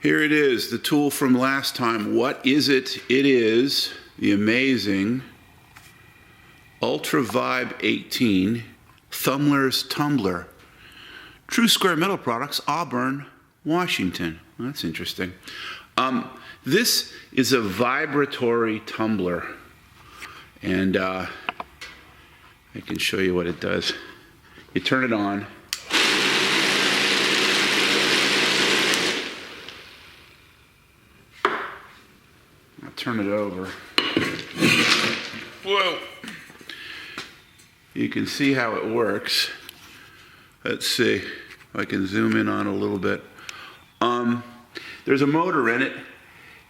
Here it is, the tool from last time. What is it? It is the amazing Ultra Vibe 18 Thumbler's Tumbler. True Square Metal Products, Auburn, Washington. Well, that's interesting. This is a vibratory tumbler, and I can show you what it does. You turn it on. I'll turn it over. Whoa! You can see how it works. Let's see if I can zoom in on it a little bit. There's a motor in it,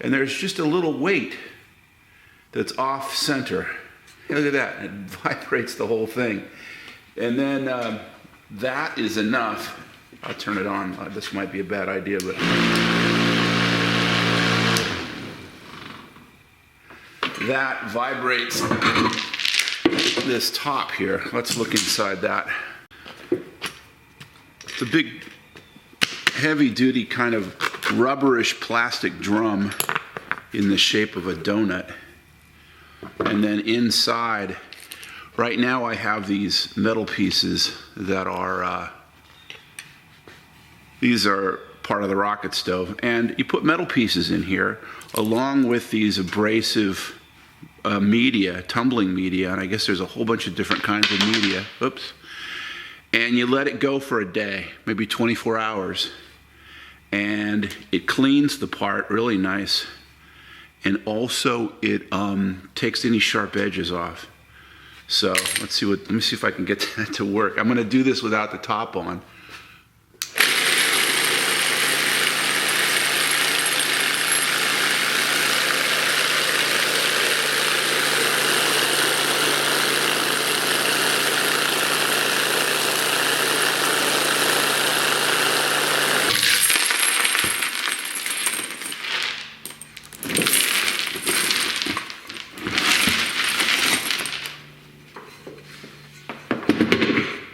and there's just a little weight that's off center. Look at that, it vibrates the whole thing. And then that is enough. I'll turn it on. This might be a bad idea, but that vibrates this top here. Let's look inside that. It's a big, heavy-duty kind of rubberish plastic drum in the shape of a donut. And then inside, right now I have these metal pieces that are, these are part of the rocket stove. And you put metal pieces in here along with these abrasive media, tumbling media, and I guess there's a whole bunch of different kinds of media. Oops. And you let it go for a day, maybe 24 hours. And it cleans the part really nice. And also it takes any sharp edges off. So let me see if I can get that to work. I'm gonna do this without the top on.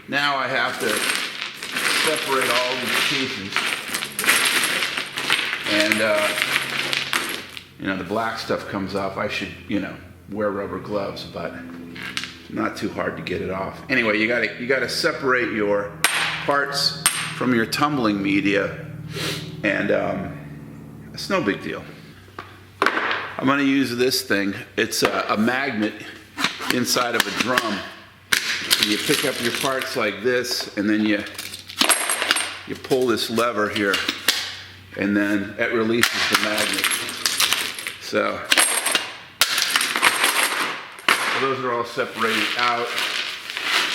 Now I have to separate all these pieces, and the black stuff comes off. I should, wear rubber gloves, but not too hard to get it off. Anyway, you gotta separate your parts from your tumbling media, and it's no big deal. I'm gonna use this thing. It's a magnet inside of a drum. You pick up your parts like this, and then you pull this lever here, and then it releases the magnet. So those are all separated out.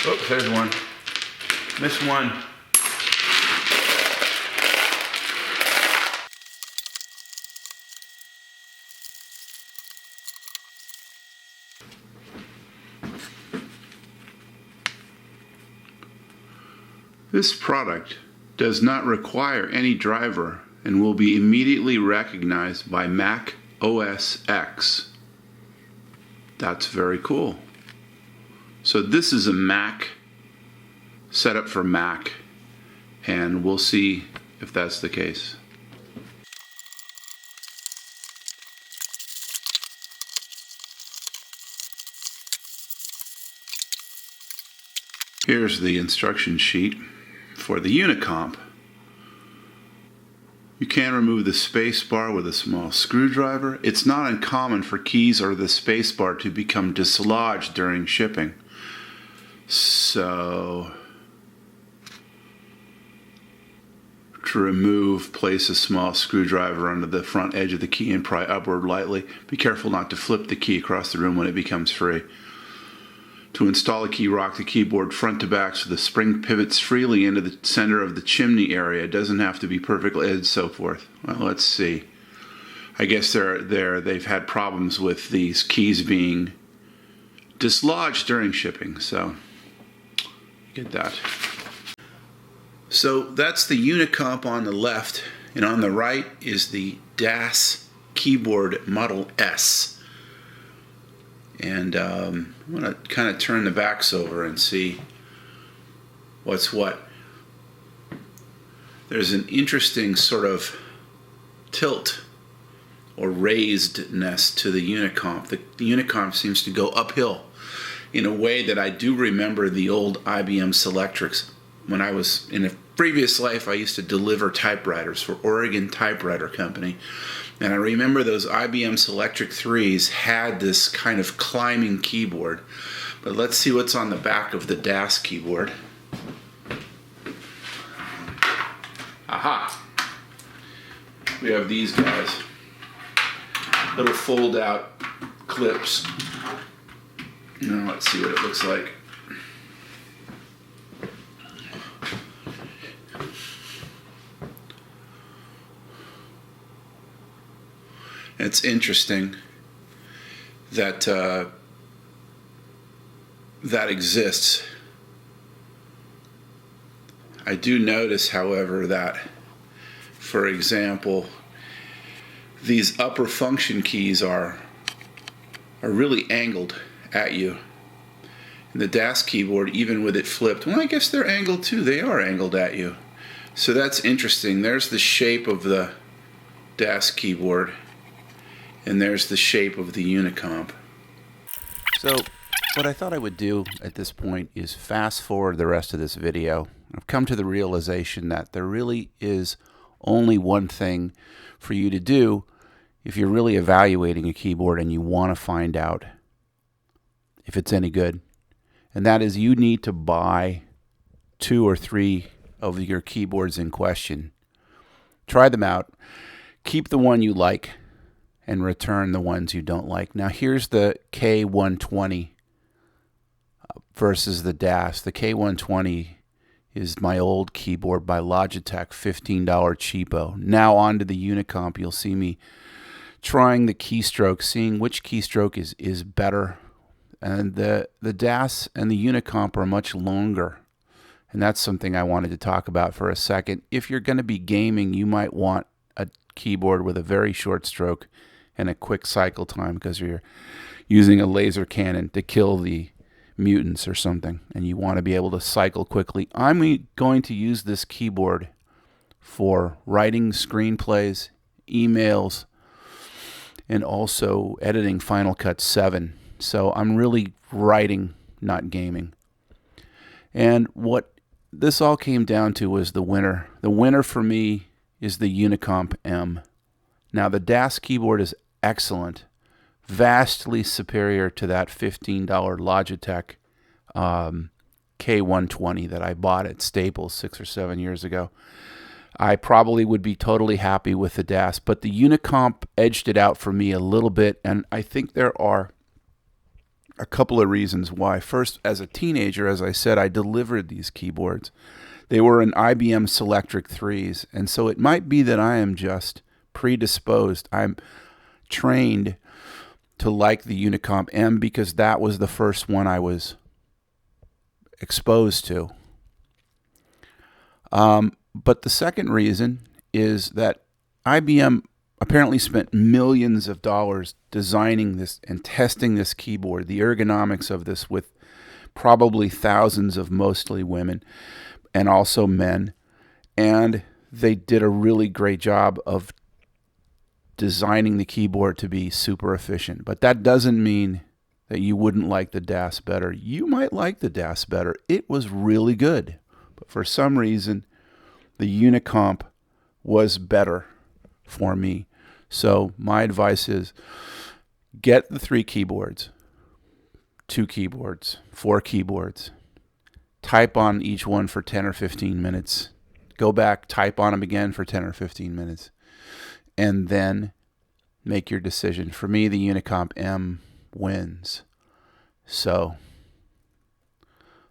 Oops, there's one. Missed one. This product does not require any driver and will be immediately recognized by Mac OS X. That's very cool. So this is a Mac, set up for Mac, and we'll see if that's the case. Here's the instruction sheet for the Unicomp. You can remove the space bar with a small screwdriver. It's not uncommon for keys or the space bar to become dislodged during shipping. So, to remove, place a small screwdriver under the front edge of the key and pry upward lightly. Be careful not to flip the key across the room when it becomes free. To install a key, rock the keyboard front to back so the spring pivots freely into the center of the chimney area. It doesn't have to be perfectly, and so forth. Well, let's see. I guess they've had problems with these keys being dislodged during shipping, so get that. So that's the Unicomp on the left, and on the right is the daskeyboard Model S. And I'm going to kind of turn the backs over and see what's what. There's an interesting sort of tilt or raisedness to the Unicomp. The Unicomp seems to go uphill in a way that I do remember the old IBM Selectrics. When I was in a previous life, I used to deliver typewriters for Oregon Typewriter Company. And I remember those IBM Selectric 3s had this kind of climbing keyboard. But let's see what's on the back of the DAS keyboard. Aha! We have these guys. Little fold-out clips. Now let's see what it looks like. It's interesting that that exists. I do notice, however, that, for example, these upper function keys are really angled at you. And the DAS keyboard, even with it flipped, well, I guess they're angled too. They are angled at you. So that's interesting. There's the shape of the DAS keyboard, and there's the shape of the Unicomp. So what I thought I would do at this point is fast forward the rest of this video. I've come to the realization that there really is only one thing for you to do if you're really evaluating a keyboard and you want to find out if it's any good. And that is, you need to buy 2 or 3 of your keyboards in question. Try them out. Keep the one you like and return the ones you don't like. Now here's the K120 versus the DAS. The K120 is my old keyboard by Logitech, $15 cheapo. Now onto the Unicomp. You'll see me trying the keystroke, seeing which keystroke is better. And the DAS and the Unicomp are much longer. And that's something I wanted to talk about for a second. If you're going to be gaming, you might want a keyboard with a very short stroke and a quick cycle time because you're using a laser cannon to kill the mutants or something, and you want to be able to cycle quickly. I'm going to use this keyboard for writing screenplays, emails, and also editing Final Cut 7. So I'm really writing, not gaming. And what this all came down to was the winner. The winner for me is the Unicomp M. Now the DAS keyboard is excellent, vastly superior to that $15 Logitech K120 that I bought at Staples 6 or 7 years ago. I probably would be totally happy with the DAS, but the Unicomp edged it out for me a little bit, and I think there are a couple of reasons why. First, as a teenager, as I said, I delivered these keyboards. They were in IBM Selectric 3s, and so it might be that I am just predisposed. I'm trained to like the Unicomp M because that was the first one I was exposed to. But the second reason is that IBM apparently spent millions of dollars designing this and testing this keyboard, the ergonomics of this, with probably thousands of mostly women and also men. And they did a really great job of designing the keyboard to be super efficient. But that doesn't mean that you wouldn't like the DAS better. You might like the DAS better. It was really good. But for some reason, the Unicomp was better for me. So my advice is get the 3 keyboards, 2 keyboards, 4 keyboards. Type on each one for 10 or 15 minutes. Go back, type on them again for 10 or 15 minutes. And then make your decision. For me, the Unicomp M wins. So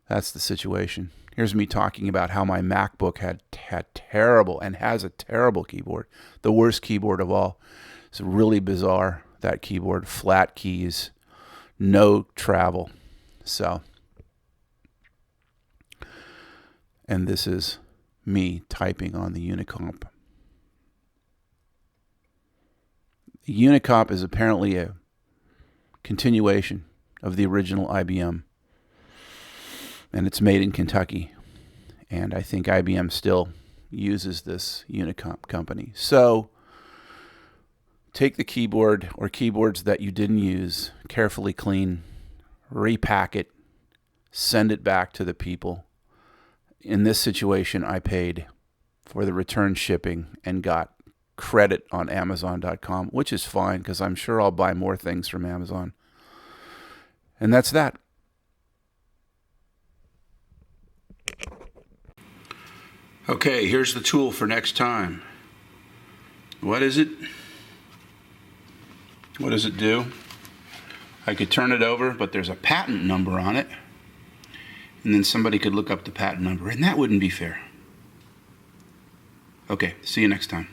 that's the situation. Here's me talking about how my MacBook had terrible and has a terrible keyboard. The worst keyboard of all. It's really bizarre, that keyboard. Flat keys, no travel. So, and this is me typing on the Unicomp. The Unicomp is apparently a continuation of the original IBM. And it's made in Kentucky. And I think IBM still uses this Unicomp company. So take the keyboard or keyboards that you didn't use, carefully clean, repack it, send it back to the people. In this situation, I paid for the return shipping and got credit on Amazon.com, which is fine because I'm sure I'll buy more things from Amazon. And that's that. Okay, here's the tool for next time. What is it? What does it do? I could turn it over, but there's a patent number on it. And then somebody could look up the patent number, and that wouldn't be fair. Okay, see you next time.